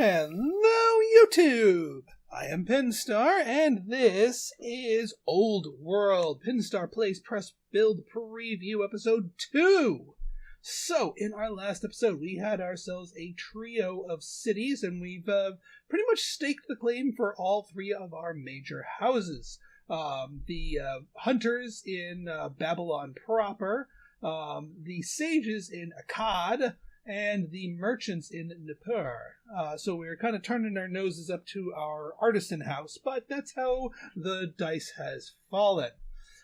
Hello, YouTube! I am Pinstar, and this is Old World Pinstar Plays Press Build Preview Episode 2. So, in our last episode, we had ourselves a trio of cities, and we've pretty much staked the claim for all three of our major houses. The hunters in Babylon proper, the sages in Akkad, and the merchants in Nippur. So we're kind of turning our noses up to our artisan house, but that's how the dice has fallen.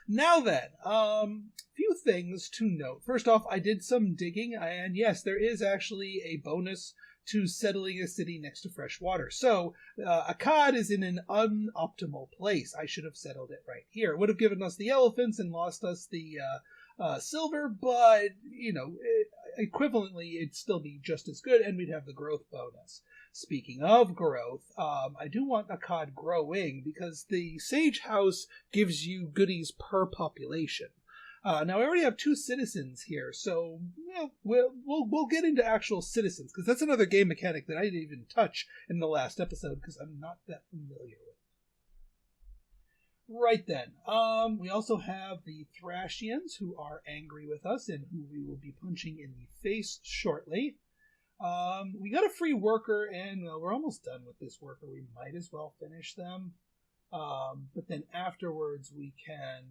Now then, few things to note. First off, I did some digging, and yes, there is actually a bonus to settling a city next to fresh water. So, Akkad is in an unoptimal place. I should have settled it right here. It would have given us the elephants and lost us the silver, but, you know, equivalently, it'd still be just as good, and we'd have the growth bonus. Speaking of growth, I do want Akkad growing, because the Sage House gives you goodies per population. Now, I already have 2 citizens here, so yeah, we'll get into actual citizens, because that's another game mechanic that I didn't even touch in the last episode, because I'm not that familiar with. Right then, we also have the Thrashians, who are angry with us and who we will be punching in the face shortly. We got a free worker, and we're almost done with this worker. We might as well finish them. But then afterwards, we can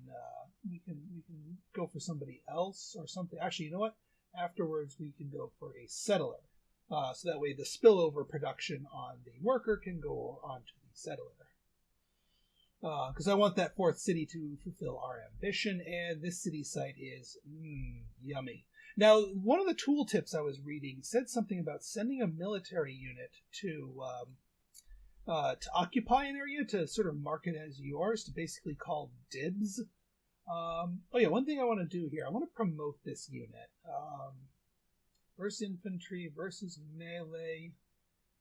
go for somebody else or something. Actually, you know what? Afterwards, we can go for a settler. So that way, the spillover production on the worker can go on to the settler. Because I want that 4th city to fulfill our ambition, and this city site is yummy. Now, one of the tooltips I was reading said something about sending a military unit to occupy an area, to sort of mark it as yours, to basically call dibs. Oh yeah, one thing I want to do here, I want to promote this unit. Versus infantry versus melee,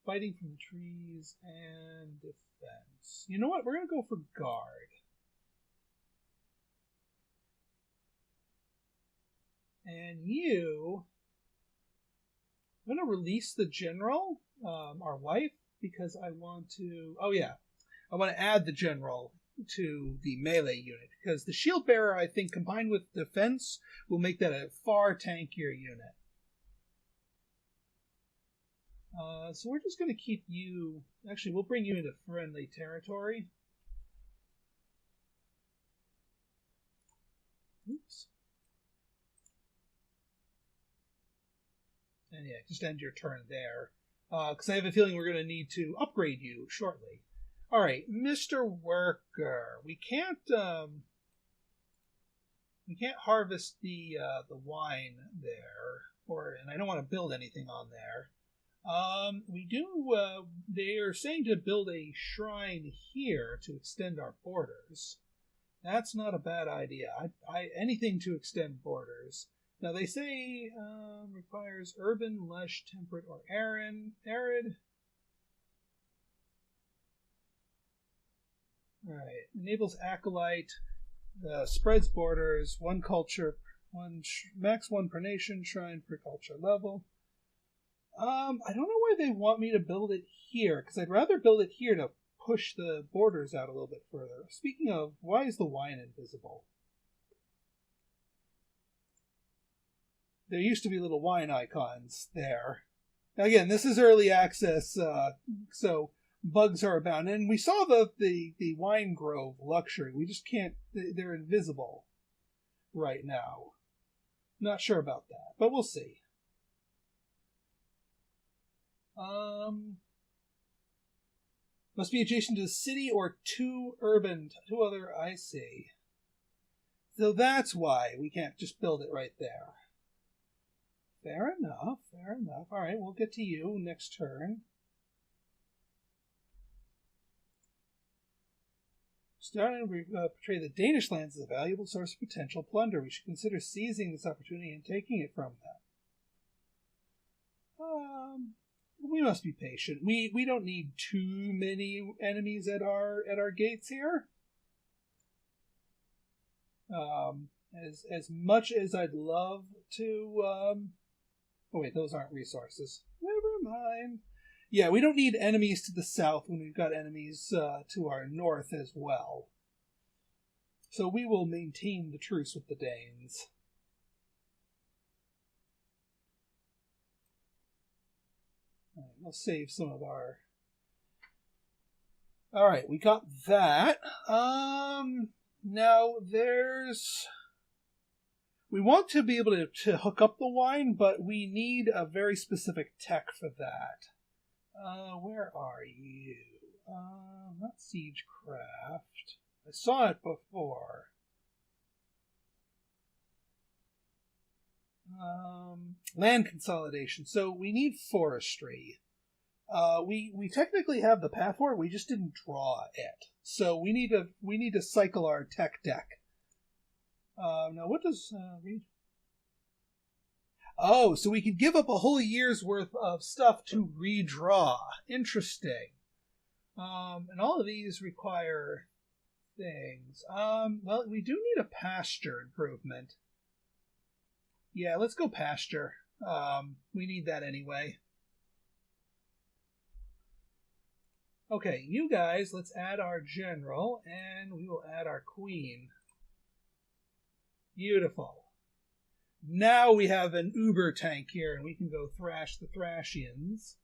fighting from the trees, and defense. You know what? We're going to go for guard. And you... I'm going to release the general, our wife, because I want to... Oh yeah, I want to add the general to the melee unit, because the shield bearer, I think, combined with defense, will make that a far tankier unit. So we're just going to keep you... Actually, we'll bring you into friendly territory. Oops. And yeah, just end your turn there. Because I have a feeling we're going to need to upgrade you shortly. Alright, Mr. Worker. We can't harvest the wine there. And I don't want to build anything on there. We do, they are saying to build a shrine here to extend our borders. That's not a bad idea. Anything to extend borders. Now they say, requires urban, lush, temperate, or arid. Alright, enables acolyte, spreads borders, one culture, max 1 per nation, shrine per culture level. I don't know why they want me to build it here, because I'd rather build it here to push the borders out a little bit further. Speaking of, why is the wine invisible? There used to be little wine icons there. Now again, this is early access, so bugs are abound. And we saw the wine grove luxury. We just can't, they're invisible right now. Not sure about that, but we'll see. Must be adjacent to the city or 2 other, I see. So that's why we can't just build it right there. Fair enough. Alright, we'll get to you next turn. Starting to portray the Danish lands as a valuable source of potential plunder. We should consider seizing this opportunity and taking it from them. We must be patient. We don't need too many enemies at our gates here. As much as I'd love to. Oh wait, those aren't resources. Never mind. Yeah, we don't need enemies to the south when we've got enemies to our north as well. So we will maintain the truce with the Danes. All right, we'll save some of our... All right, we got that. Now there's... We want to be able to hook up the wine, but we need a very specific tech for that. Where are you? Not Siegecraft. I saw it before. Land consolidation. So we need forestry. We technically have the path for it. We just didn't draw it. So we need to cycle our tech deck. Now what does read? Oh, so we could give up a whole year's worth of stuff to redraw. Interesting. And all of these require things. Well, we do need a pasture improvement. Yeah, let's go pasture. We need that anyway. Okay, you guys, let's add our general, and we will add our queen. Beautiful. Now we have an uber tank here, and we can go thrash the Thracians.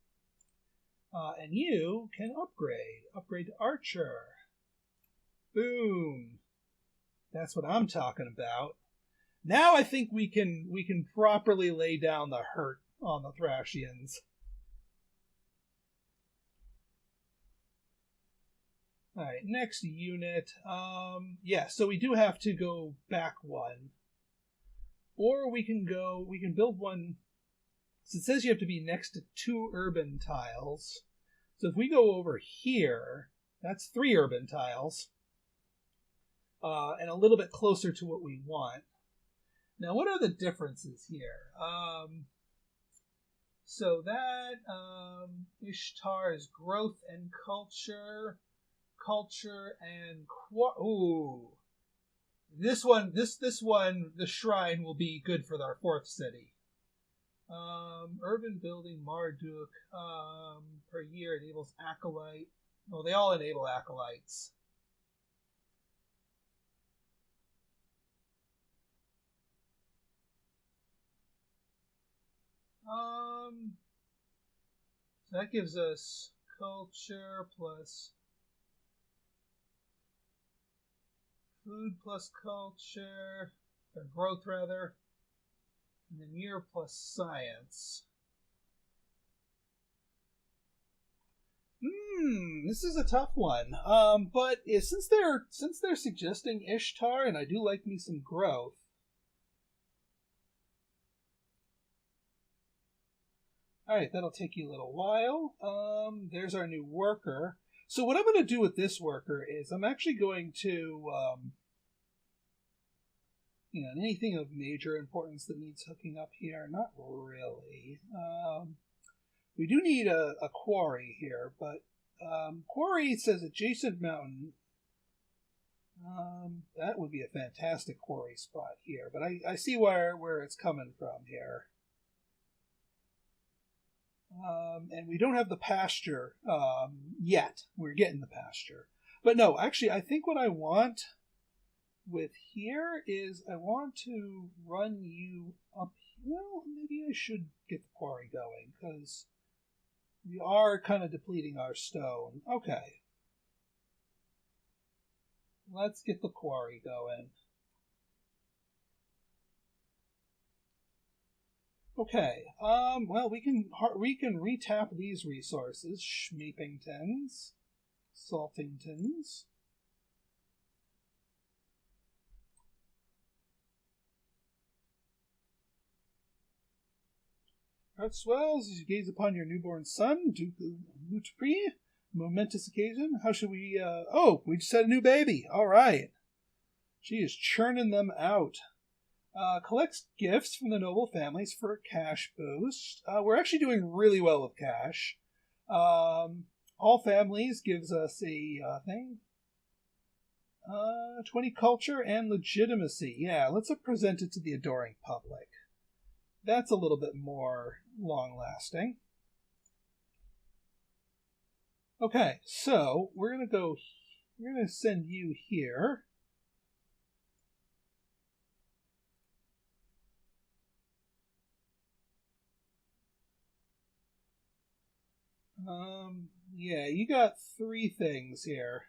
And you can upgrade. Upgrade to archer. Boom. That's what I'm talking about. Now I think we can properly lay down the hurt on the Thracians. Alright, next unit. Yeah, so we do have to go back one. Or we can build one. So it says you have to be next to 2 urban tiles. So if we go over here, that's 3 urban tiles. And a little bit closer to what we want. Now, what are the differences here? So that Ishtar is growth and culture and ooh. This one, the shrine will be good for our 4th city. Urban building Marduk per year enables acolyte. Well, they all enable acolytes. So that gives us culture plus food plus culture, or growth rather, and then year plus science. This is a tough one. But since they're suggesting Ishtar, and I do like me some growth. Alright, that'll take you a little while. There's our new worker. So what I'm going to do with this worker is I'm actually going to, anything of major importance that needs hooking up here, not really. We do need a quarry here, but quarry says adjacent mountain. That would be a fantastic quarry spot here, but I see where it's coming from here. And we don't have the pasture yet. We're getting the pasture. But no, actually, I think what I want with here is I want to run you up. Well, maybe I should get the quarry going, because we are kind of depleting our stone. Okay. Let's get the quarry going. Okay, well, we can retap these resources. Schmeepingtons, Saltingtons. Heart swells as you gaze upon your newborn son, Duke Lutpre. Momentous occasion. How should we, oh, we just had a new baby. All right. She is churning them out. Collects gifts from the noble families for a cash boost. We're actually doing really well with cash. All families gives us a thing. 20 culture and legitimacy. Yeah, let's present it to the adoring public. That's a little bit more long-lasting. Okay, so we're gonna send you here. Yeah, you got 3 things here.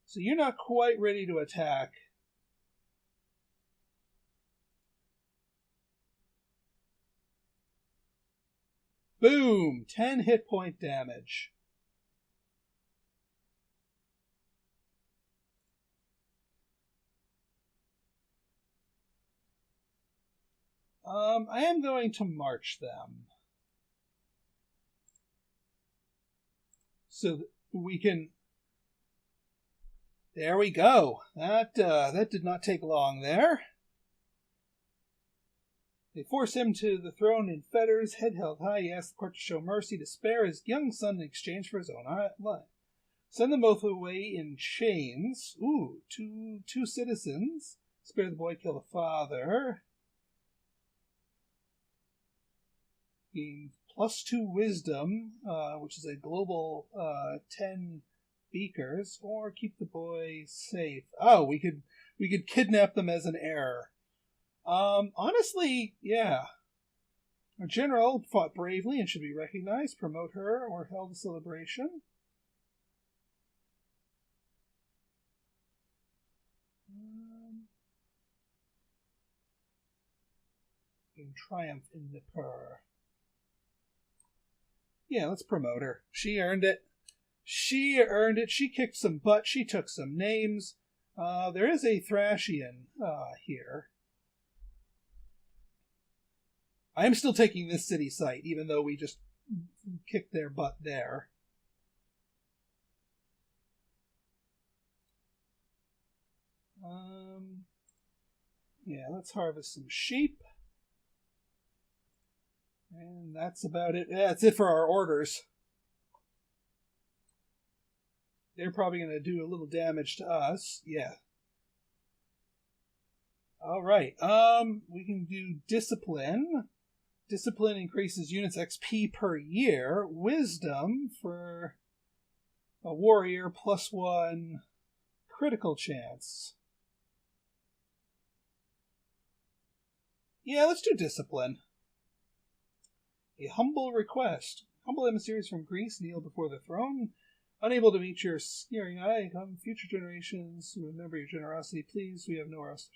So you're not quite ready to attack. Boom! 10 hit point damage. I am going to march them. So we can... There we go. That did not take long there. They force him to the throne in fetters, head held high. He asks the court to show mercy, to spare his young son in exchange for his own life. Send them both away in chains. Ooh, two citizens. Spare the boy, kill the father. Gain +2 wisdom, which is a global 10 beakers, or keep the boy safe. Oh, we could kidnap them as an heir. Honestly, yeah. Our general fought bravely and should be recognized. Promote her or held a celebration. In triumph in the purr. Yeah, let's promote her. She earned it. She earned it. She kicked some butt. She took some names. There is a Thrashian here. I am still taking this city site, even though we just kicked their butt there. Yeah, let's harvest some sheep. And that's about it. Yeah, that's it for our orders. They're probably going to do a little damage to us. Yeah. All right. We can do discipline. Discipline increases units XP per year. Wisdom for a warrior +1 critical chance. Yeah, let's do discipline. A humble request. Humble emissaries from Greece kneel before the throne. Unable to meet your sneering eye, come future generations remember your generosity. Please, we have no rest.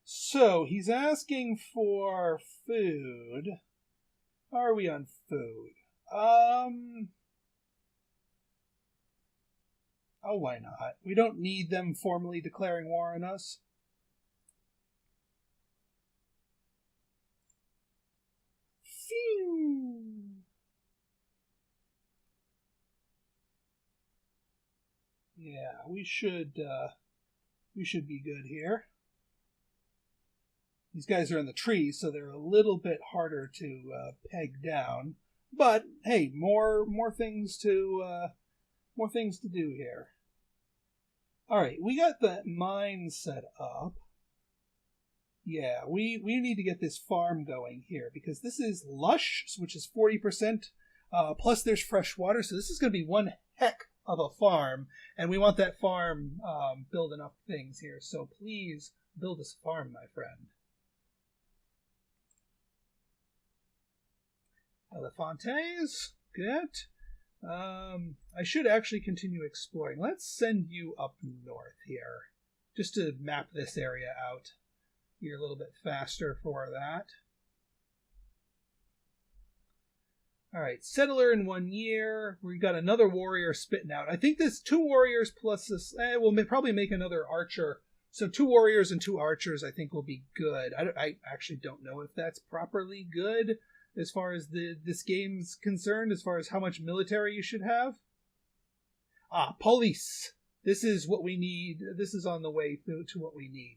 So, he's asking for food. How are we on food? Oh, why not? We don't need them formally declaring war on us. Phew! Yeah, we should be good here. These guys are in the trees, so they're a little bit harder to peg down. But hey, more things to do here. All right, we got the mine set up. Yeah, we need to get this farm going here because this is lush, which is 40%. Plus, there's fresh water, so this is going to be one heck of a farm, and we want that farm building up things here. So please build this farm, my friend. Elefantes, good. I should actually continue exploring. Let's send you up north here, just to map this area out. You're a little bit faster for that. All right, settler in 1 year. We got another warrior spitting out. I think this 2 warriors plus this. We'll probably make another archer. So 2 warriors and 2 archers, I think, will be good. I actually don't know if that's properly good as far as this game's concerned, as far as how much military you should have. Police. This is what we need. This is on the way to what we need.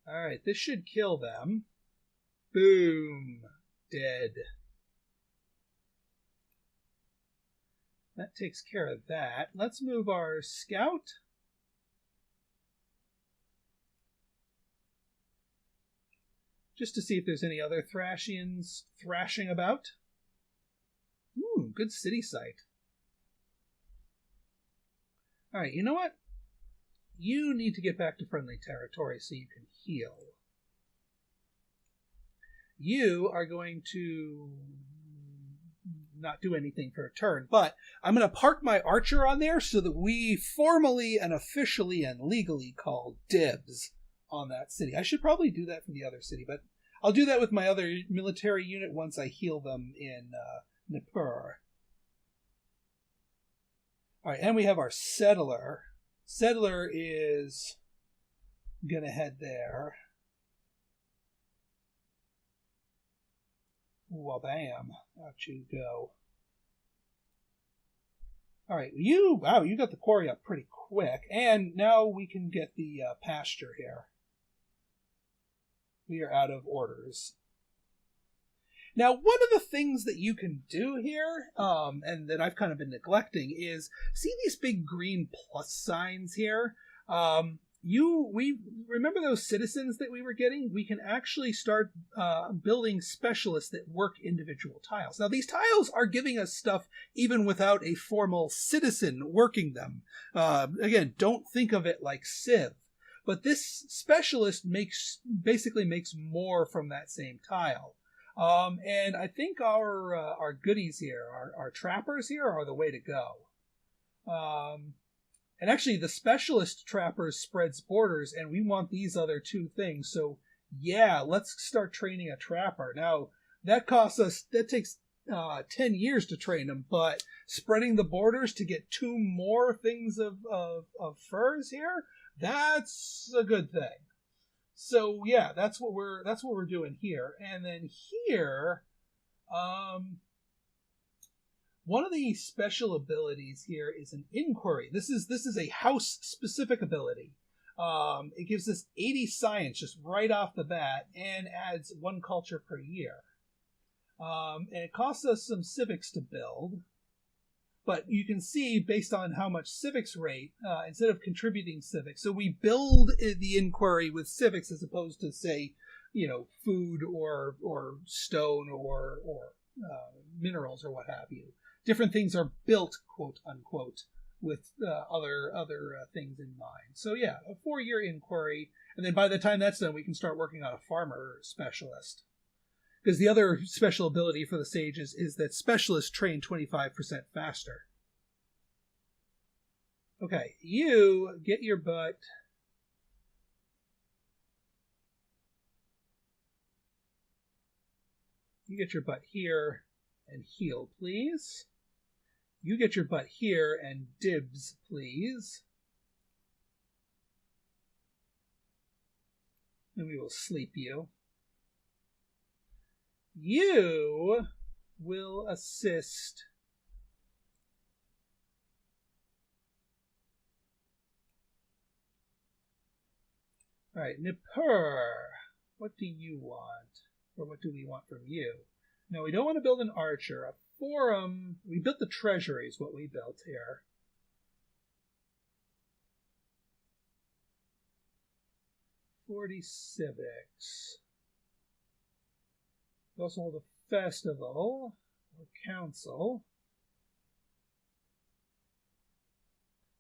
Alright, this should kill them. Boom. Dead. That takes care of that. Let's move our scout. just to see if there's any other Thrashians thrashing about. Ooh, good city site. Alright, you know what? You need to get back to friendly territory so you can heal. You are going to not do anything for a turn, but I'm going to park my archer on there so that we formally and officially and legally call dibs on that city. I should probably do that for the other city, but I'll do that with my other military unit once I heal them in Nippur. All right, and we have our settler. Settler is going to head there. Well, bam. Out you go. All right, you got the quarry up pretty quick. And now we can get the pasture here. We are out of orders. Now, one of the things that you can do here, and that I've kind of been neglecting, is see these big green plus signs here? We remember those citizens that we were getting? We can actually start building specialists that work individual tiles. Now, these tiles are giving us stuff even without a formal citizen working them. Again, don't think of it like Civ. But this specialist basically makes more from that same tile. And I think our goodies here, our trappers here, are the way to go. And actually, the specialist trappers spreads borders, and we want these other two things. So, yeah, let's start training a trapper. Now, that takes 10 years to train them, but spreading the borders to get 2 more things of furs here, that's a good thing. So, yeah, that's what we're doing here. And then here, one of the special abilities here is an inquiry. This is a house-specific ability. It gives us 80 science just right off the bat and adds 1 culture per year. And it costs us some civics to build. But you can see, based on how much civics rate, instead of contributing civics, so we build the inquiry with civics as opposed to, say, food or stone or minerals or what have you. Different things are built, quote unquote, with other things in mind. So yeah, a 4-year inquiry, and then by the time that's done, we can start working on a farmer specialist. Because the other special ability for the sages is that specialists train 25% faster. Okay, you get your butt. You get your butt here and heal, please. You get your butt here and dibs, please. And we will sleep you. You will assist all right, Nippur, what do you want? Or what do we want from you? No, we don't want to build an archer. A forum, we built the treasury is what we built here. $40 civics. We also hold a festival or council.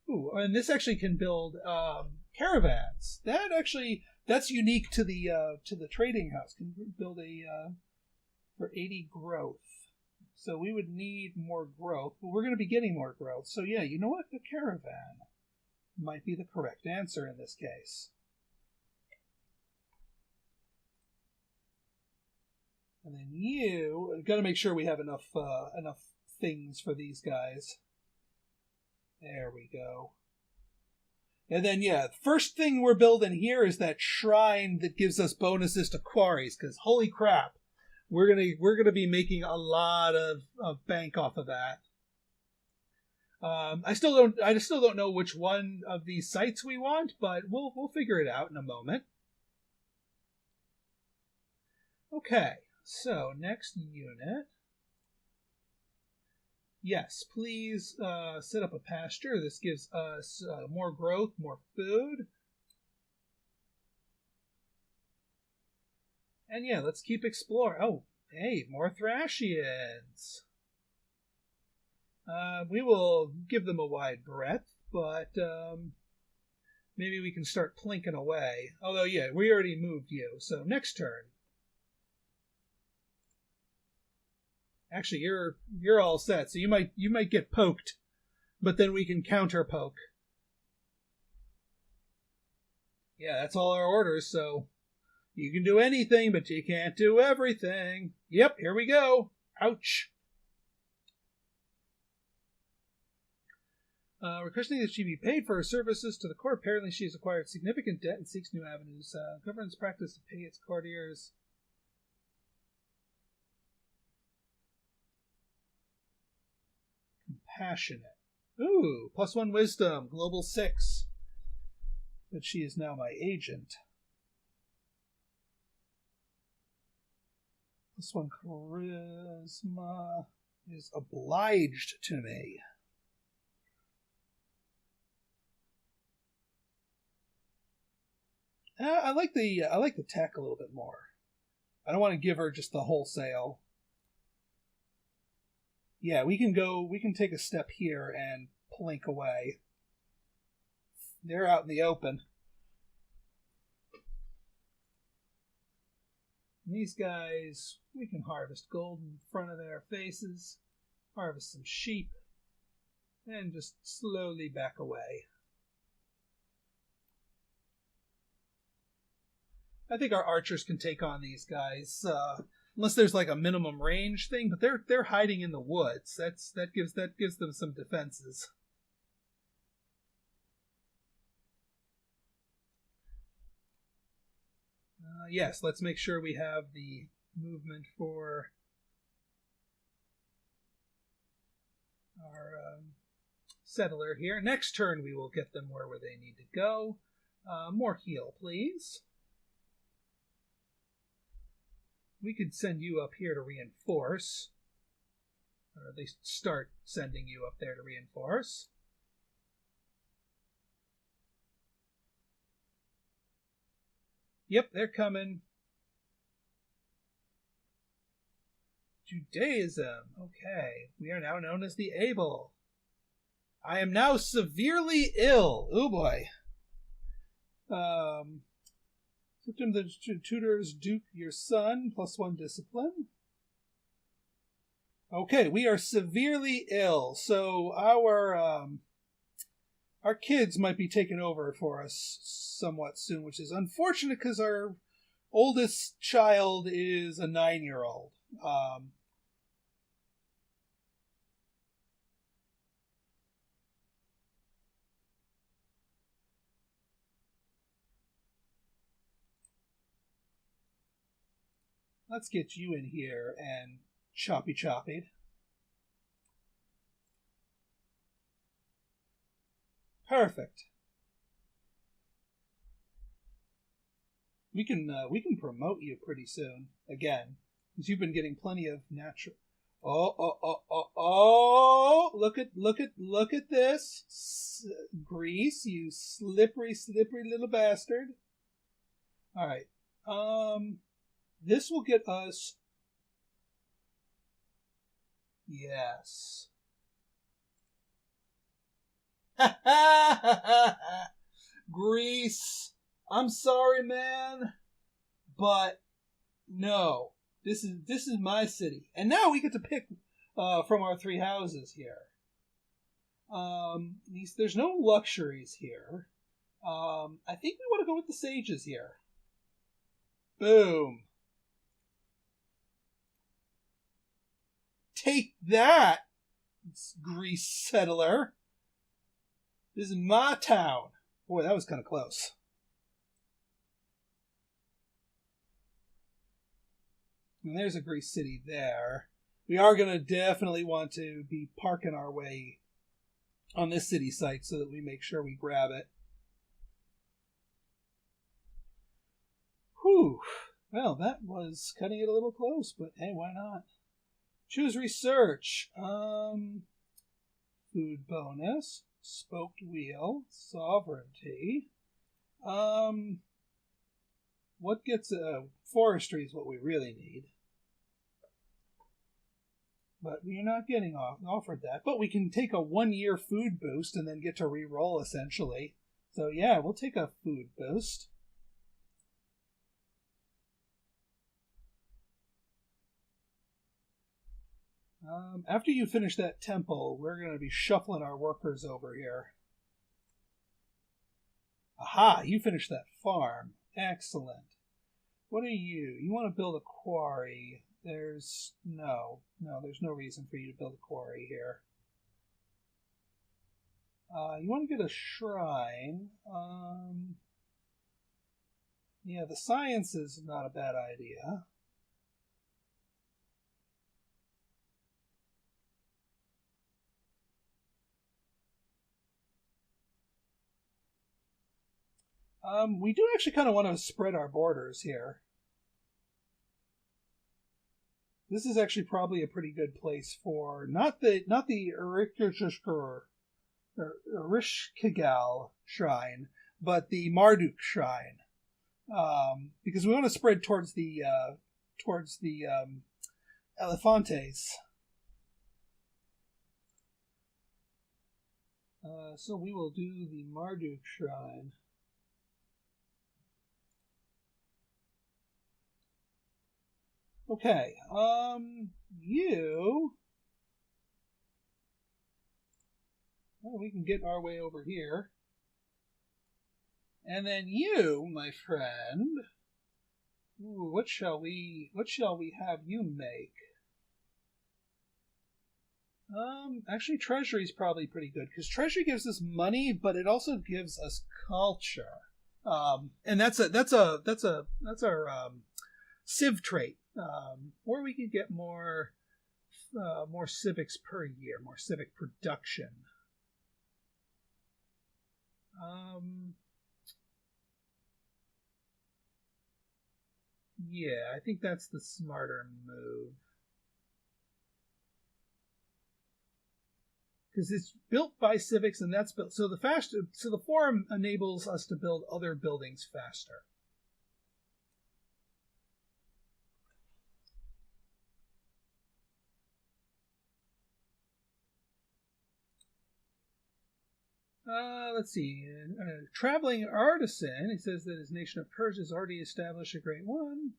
Ooh, and this actually can build caravans. That's unique to the trading house. Can build for 80 growth. So we would need more growth, but we're going to be getting more growth. So yeah, you know what? The caravan might be the correct answer in this case. And then you got to make sure we have enough things for these guys. There we go. And then yeah, first thing we're building here is that shrine that gives us bonuses to quarries. Because holy crap, we're gonna be making a lot of bank off of that. I still don't know which one of these sites we want, but we'll figure it out in a moment. Okay. So, next unit. Yes, please set up a pasture. This gives us more growth, more food. And yeah, let's keep exploring. Oh, hey, more Thrashians. We will give them a wide breadth, but maybe we can start plinking away. Although, yeah, we already moved you, so next turn. Actually, you're all set, so you might get poked, but then we can counter poke. Yeah, that's all our orders, so you can do anything, but you can't do everything. Yep, here we go. Ouch. Requesting that she be paid for her services to the court. Apparently she has acquired significant debt and seeks new avenues. Governance practice to pay its courtiers. Compassionate. Ooh, +1 wisdom. Global 6. But she is now my agent. +1 charisma is obliged to me. I like the tech a little bit more. I don't want to give her just the wholesale. Yeah, we can take a step here and plink away. They're out in the open. And these guys, we can harvest gold in front of their faces, harvest some sheep, and just slowly back away. I think our archers can take on these guys, unless there's like a minimum range thing. But they're hiding in the woods. That gives them some defenses. Yes, let's make sure we have the movement for our settler here. Next turn, we will get them where they need to go. More heal, please. We could send you up here to reinforce. Or at least start sending you up there to reinforce. Yep, they're coming. Judaism. Okay. We are now known as the Able. I am now severely ill. Oh boy. Symptom the tutors dupe your son, +1 discipline. Okay, we are severely ill, so our kids might be taken over for us somewhat soon, which is unfortunate because our oldest child is a 9-year-old. Let's get you in here and choppy. Perfect. We can promote you pretty soon again, because you've been getting plenty of natural. Oh! Look at this, Grease, you slippery little bastard. All right. This will get us. Yes. Grease. I'm sorry, man, but no. This is my city, and now we get to pick from our 3 houses here. There's no luxuries here. I think we want to go with the sages here. Boom. Take that, Grease settler. This is my town. Boy, that was kind of close. And there's a Grease city there. We are going to definitely want to be parking our way on this city site so that we make sure we grab it. Whew. Well, that was cutting it a little close, but hey, why not? Choose research. Food bonus. Spoked wheel. Sovereignty. what gets forestry is what we really need. But we're not getting offered that. But we can take a 1-year food boost and then get to re-roll, essentially. So yeah, we'll take a food boost. After you finish that temple, we're going to be shuffling our workers over here. Aha, you finished that farm. Excellent. What are you? You want to build a quarry. There's no reason for you to build a quarry here. You want to get a shrine. Yeah, the science is not a bad idea. We do actually kind of want to spread our borders here. This is actually probably a pretty good place for not the Erishkigal shrine, but the Marduk shrine, because we want to spread towards the Elephantes. So we will do the Marduk shrine. Okay, you... Well, we can get our way over here. And then you, my friend... Ooh, what shall we have you make? Actually, treasury is probably pretty good, because treasury gives us money, but it also gives us culture. And that's our civ trait. Or we could get more civics per year, more civic production. Yeah, I think that's the smarter move. Because it's built by civics, and that's built so the forum enables us to build other buildings faster. Let's see. Traveling artisan, he says that his nation of Persia has already established a great one.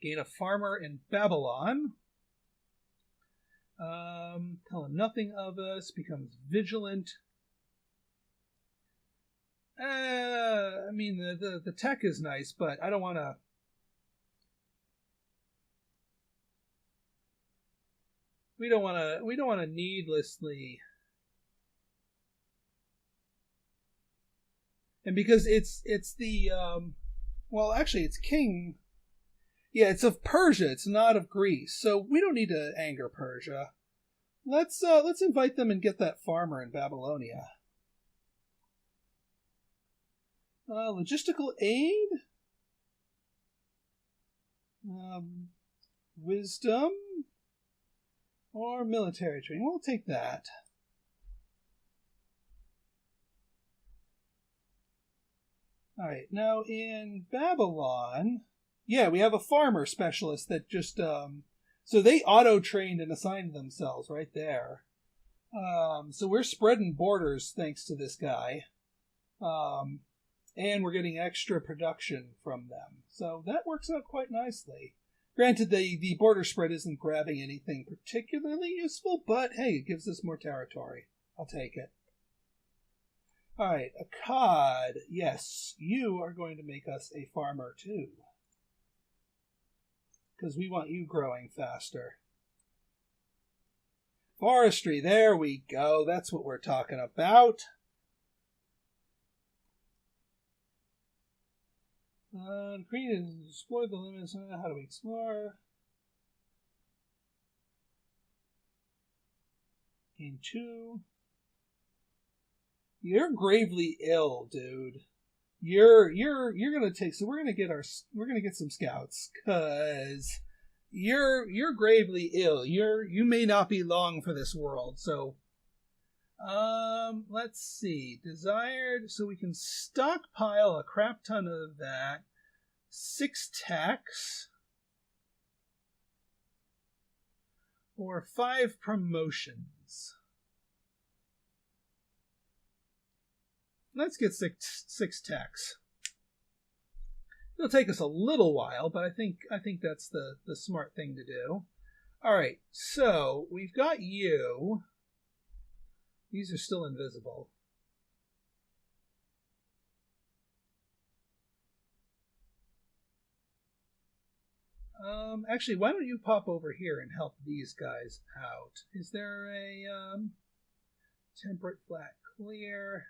Gain a farmer in Babylon. Tell him nothing of us. Becomes vigilant. I mean, the tech is nice, but I don't want to... We don't want to needlessly... And because it's the well, actually it's king. Yeah, it's of Persia. It's not of Greece. So we don't need to anger Persia. Let's invite them and get that farmer in Babylonia. Logistical aid. Wisdom or military training. We'll take that. All right, now in Babylon, yeah, we have a farmer specialist that just, so they auto-trained and assigned themselves right there. So we're spreading borders thanks to this guy. And we're getting extra production from them. So that works out quite nicely. Granted, the border spread isn't grabbing anything particularly useful, but hey, it gives us more territory. I'll take it. Alright, Akkad. Yes, you are going to make us a farmer too. Because we want you growing faster. Forestry, there we go. That's what we're talking about. Create and explore the limits. How do we explore? Gain 2. You're gravely ill, dude. You're gonna take. So we're gonna get some scouts, cause you're gravely ill. You may not be long for this world. So, let's see. Desired, so we can stockpile a crap ton of that. 6 tax or 5 promotions. Let's get six tax. It'll take us a little while, but I think that's the smart thing to do. All right, so we've got you. These are still invisible. Actually, why don't you pop over here and help these guys out? Is there a temperate flat clear?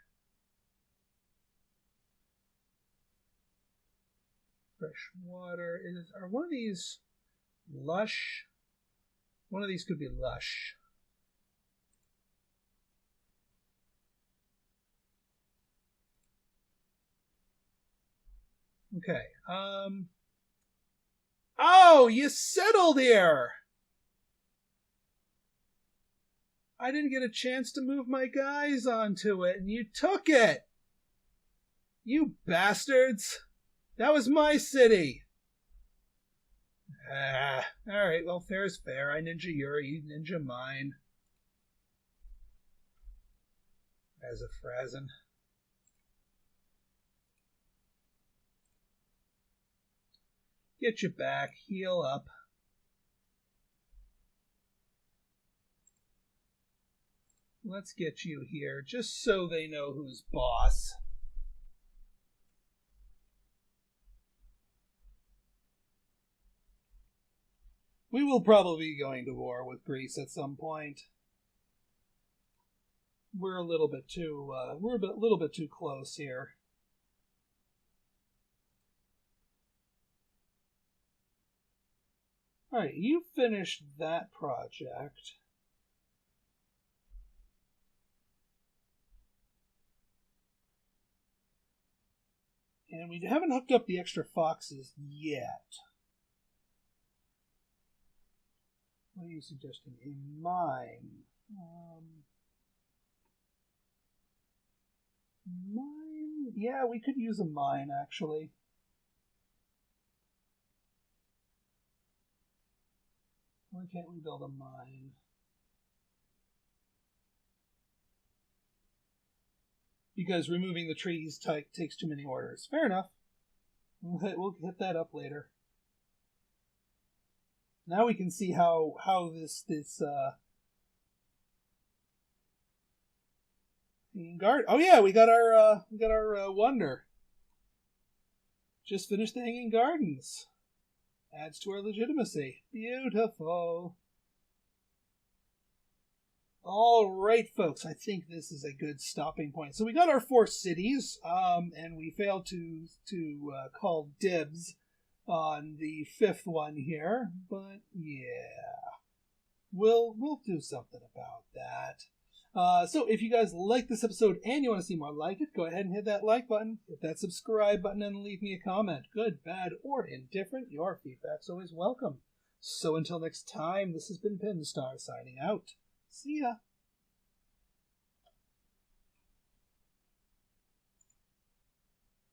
Fresh water. Are one of these lush? One of these could be lush. Okay. Oh, you settled here! I didn't get a chance to move my guys onto it, and you took it! You bastards! That was my city! Alright, well, fair's fair. I ninja your, you ninja mine. As a frazzin'. Get you back, heal up. Let's get you here, just so they know who's boss. We will probably be going to war with Greece at some point. We're a little bit too close here. All right, you finished that project. And we haven't hooked up the extra foxes yet. What are you suggesting? A mine. Mine? Yeah, we could use a mine, actually. Why can't we build a mine? Because removing the trees takes too many orders. Fair enough. We'll hit that up later. Now we can see how this guard. Oh yeah, we got our wonder. Just finished the Hanging Gardens. Adds to our legitimacy. Beautiful. All right, folks. I think this is a good stopping point. So we got our 4 cities, and we failed to call dibs on the 5th one here. But yeah, we'll do something about that. So if you guys like this episode and you want to see more like it, go ahead and hit that like button, hit that subscribe button, and leave me a comment. Good, bad, or indifferent. Your feedback's always welcome. So until next time, this has been Pinstar signing out. See ya.